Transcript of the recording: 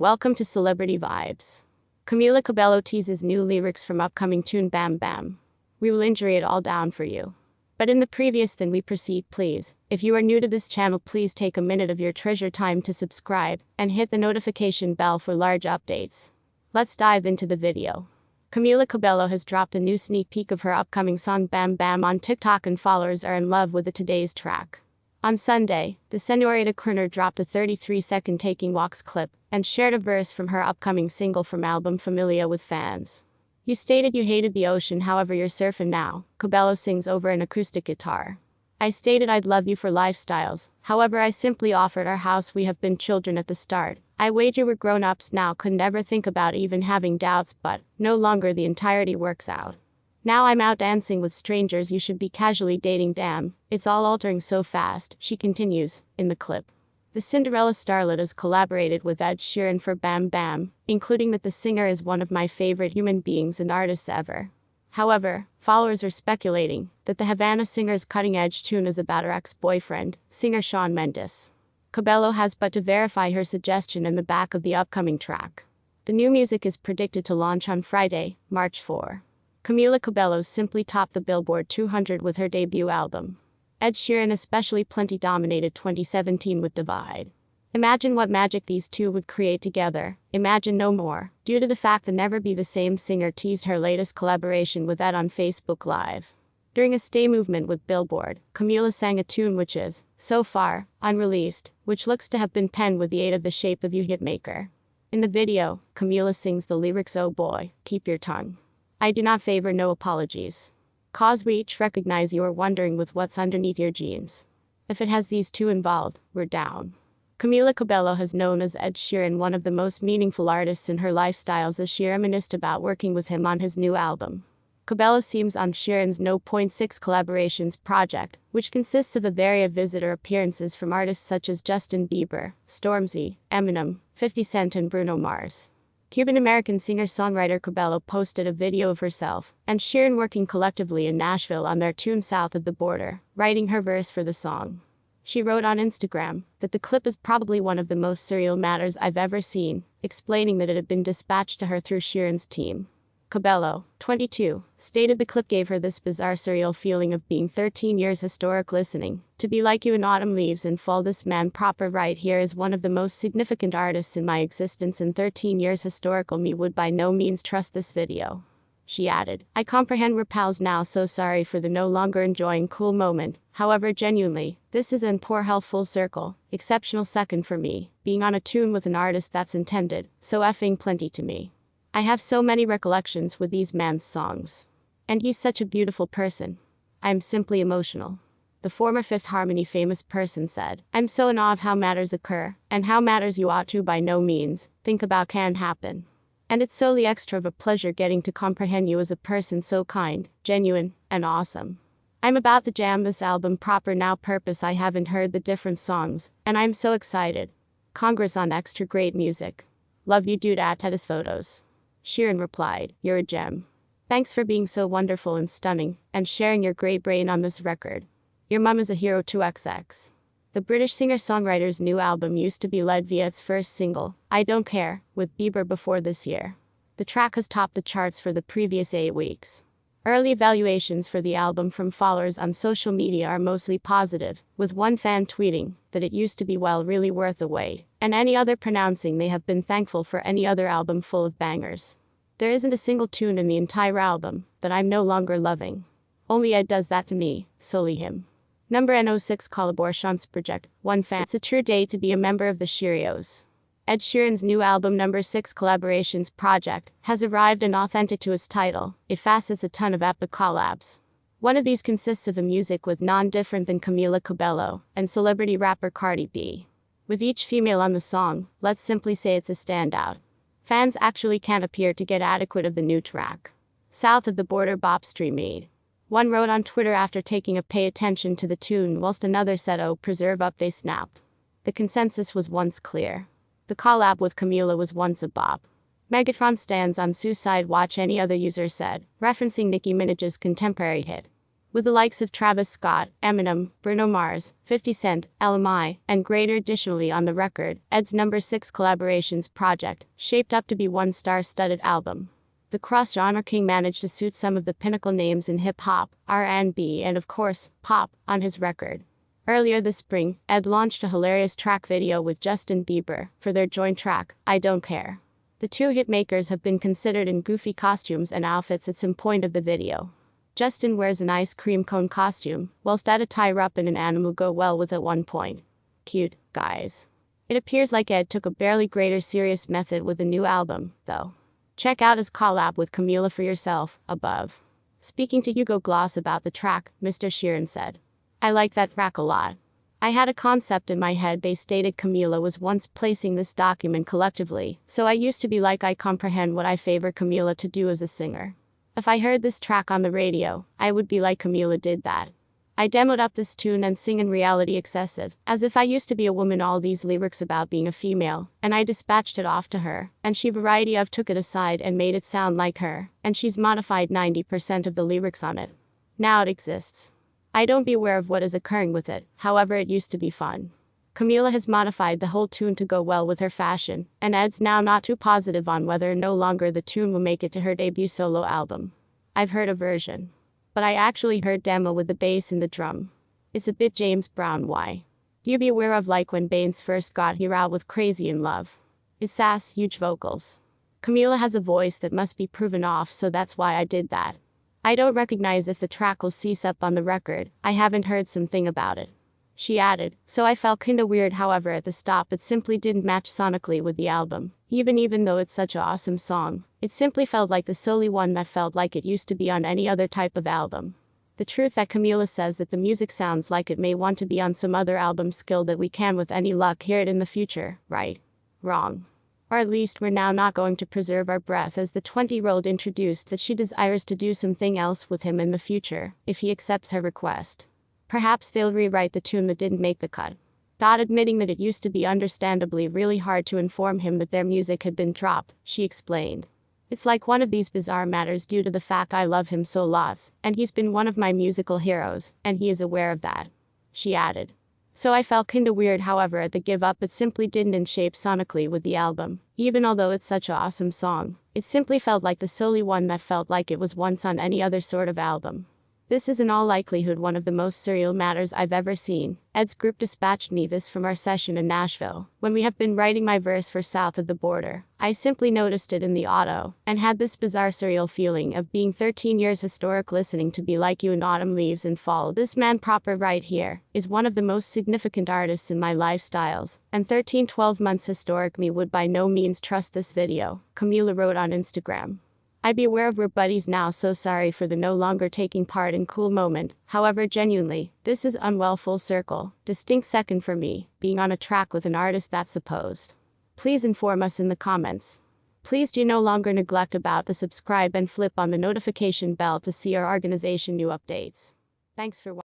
Welcome to Celebrity Vibes. Camila Cabello teases new lyrics from upcoming tune Bam Bam. We will injury it all down for you. But in the previous then we proceed, please. If you are new to this channel, please take a minute of your treasure time to subscribe and hit the notification bell for large updates. Let's dive into the video. Camila Cabello has dropped a new sneak peek of her upcoming song Bam Bam on TikTok, and followers are in love with the today's track. On Sunday, the Senorita Crooner dropped a 33-second Taking Walks clip and shared a verse from her upcoming single from album Familia with fans. You stated you hated the ocean, however you're surfing now, Cabello sings over an acoustic guitar. I stated I'd love you for lifestyles, however I simply offered our house. We have been children at the start. I wager we're grown-ups now, could never think about even having doubts, but no longer the entirety works out. Now I'm out dancing with strangers, you should be casually dating, damn, it's all altering so fast, she continues, in the clip. The Cinderella starlet has collaborated with Ed Sheeran for Bam Bam, including that the singer is one of my favorite human beings and artists ever. However, followers are speculating that the Havana singer's cutting-edge tune is about her ex-boyfriend, singer Shawn Mendes. Cabello has but to verify her suggestion in the back of the upcoming track. The new music is predicted to launch on Friday, March 4. Camila Cabello simply topped the Billboard 200 with her debut album. Ed Sheeran especially plenty dominated 2017 with Divide. Imagine what magic these two would create together, imagine no more, due to the fact the Never Be the Same singer teased her latest collaboration with Ed on Facebook Live. During a stay movement with Billboard, Camila sang a tune which is, so far, unreleased, which looks to have been penned with the aid of the Shape of You hitmaker. In the video, Camila sings the lyrics, "Oh boy, keep your tongue. I do not favor no apologies. Cause we each recognize you are wondering with what's underneath your jeans. If it has these two involved, we're down." Camila Cabello has known as Ed Sheeran one of the most meaningful artists in her lifestyles, as she reminisced about working with him on his new album. Cabello seems on Sheeran's No. 6 Collaborations project, which consists of a variety of visitor appearances from artists such as Justin Bieber, Stormzy, Eminem, 50 Cent and Bruno Mars. Cuban-American singer-songwriter Cabello posted a video of herself and Sheeran working collectively in Nashville on their tune South of the Border, writing her verse for the song. She wrote on Instagram that the clip is probably one of the most surreal matters I've ever seen, explaining that it had been dispatched to her through Sheeran's team. Cabello, 22, stated the clip gave her this bizarre surreal feeling of being 13 years historic listening to Be Like You in Autumn Leaves and Fall. This man proper right here is one of the most significant artists in my existence, and 13 years historical me would by no means trust this video. She added, I comprehend we're pals now, so sorry for the no longer enjoying cool moment, however genuinely, this is in poor health full circle, exceptional second for me, being on a tune with an artist that's intended, so effing plenty to me. I have so many recollections with these man's songs. And he's such a beautiful person. I'm simply emotional. The former Fifth Harmony famous person said, I'm so in awe of how matters occur, and how matters you ought to by no means think about can happen. And it's solely extra of a pleasure getting to comprehend you as a person so kind, genuine, and awesome. I'm about to jam this album proper now, purpose I haven't heard the different songs, and I'm so excited. Congress on extra great music. Love you dude at Tennis Photos. Sheeran replied, you're a gem. Thanks for being so wonderful and stunning, and sharing your great brain on this record. Your mum is a hero 2XX. The British singer-songwriter's new album used to be led via its first single, I Don't Care, with Bieber before this year. The track has topped the charts for the previous 8 weeks. Early evaluations for the album from followers on social media are mostly positive, with one fan tweeting that it used to be well really worth the wait, and any other pronouncing they have been thankful for any other album full of bangers. There isn't a single tune in the entire album that I'm no longer loving. Only Ed does that to me, solely him. Number N06 Collaborations Project, one fan. It's a true day to be a member of the Cheerios. Ed Sheeran's new album Number 6 Collaborations Project has arrived, and authentic to its title, it facets a ton of epic collabs. One of these consists of a music with none different than Camila Cabello and celebrity rapper Cardi B. With each female on the song, let's simply say it's a standout. Fans actually can't appear to get adequate of the new track. South of the Border bop stream made. One wrote on Twitter after taking a pay attention to the tune, whilst another said, oh preserve up they snap. The consensus was once clear. The collab with Camila was once a bop. Megatron stands on Suicide Watch, any other user said, referencing Nicki Minaj's contemporary hit. With the likes of Travis Scott, Eminem, Bruno Mars, 50 Cent, LMI, and greater additionally on the record, Ed's #6 collaborations project, shaped up to be one star-studded album. The cross-genre king managed to suit some of the pinnacle names in hip-hop, R&B, and of course, pop, on his record. Earlier this spring, Ed launched a hilarious track video with Justin Bieber for their joint track, I Don't Care. The two hitmakers have been considered in goofy costumes and outfits at some point of the video. Justin wears an ice cream cone costume, whilst Ed attire up in an animal go well with at one point. Cute, guys. It appears like Ed took a barely greater serious method with the new album, though. Check out his collab with Camila for yourself, above. Speaking to Hugo Gloss about the track, Mr. Sheeran said, I like that track a lot. I had a concept in my head. They stated Camila was once placing this document collectively, so I used to be like I comprehend what I favor Camila to do as a singer. If I heard this track on the radio, I would be like Camila did that. I demoed up this tune and sing in reality excessive, as if I used to be a woman, all these lyrics about being a female, and I dispatched it off to her, and she variety of took it aside and made it sound like her, and she's modified 90% of the lyrics on it. Now it exists. I don't be aware of what is occurring with it, however it used to be fun. Camila has modified the whole tune to go well with her fashion, and Ed's now not too positive on whether or no longer the tune will make it to her debut solo album. I've heard a version, but I actually heard demo with the bass and the drum. It's a bit James Brown. Why? You be aware of like when Baines first got here out with Crazy in Love. It's sass, huge vocals. Camila has a voice that must be proven off, so that's why I did that. I don't recognize if the track will cease up on the record. I haven't heard something about it. She added, so I felt kinda weird, however at the stop it simply didn't match sonically with the album. Even though it's such an awesome song, it simply felt like the solely one that felt like it used to be on any other type of album. The truth that Camila says that the music sounds like it may want to be on some other album, skill that we can with any luck hear it in the future, right? Wrong. Or at least we're now not going to preserve our breath, as the 20-year-old introduced that she desires to do something else with him in the future, if he accepts her request. Perhaps they'll rewrite the tune that didn't make the cut. Admitting that it used to be understandably really hard to inform him that their music had been dropped, she explained. It's like one of these bizarre matters due to the fact I love him so lots, and he's been one of my musical heroes, and he is aware of that. She added. So I felt kinda weird, however at the give up it simply didn't in shape sonically with the album. Even although it's such an awesome song, it simply felt like the solely one that felt like it was once on any other sort of album. This is in all likelihood one of the most surreal matters I've ever seen. Ed's group dispatched me this from our session in Nashville, when we have been writing my verse for South of the Border. I simply noticed it in the auto, and had this bizarre surreal feeling of being 13 years historic listening to Be Like You in Autumn Leaves and Fall. This man proper right here is one of the most significant artists in my lifestyles, and 12 months historic me would by no means trust this video, Camila wrote on Instagram. I be aware of we're buddies now, so sorry for the no longer taking part in cool moment. However, genuinely, this is unwell full circle. Distinct second for me, being on a track with an artist that's supposed. Please inform us in the comments. Please do no longer neglect about to subscribe and flip on the notification bell to see our organization new updates. Thanks for watching.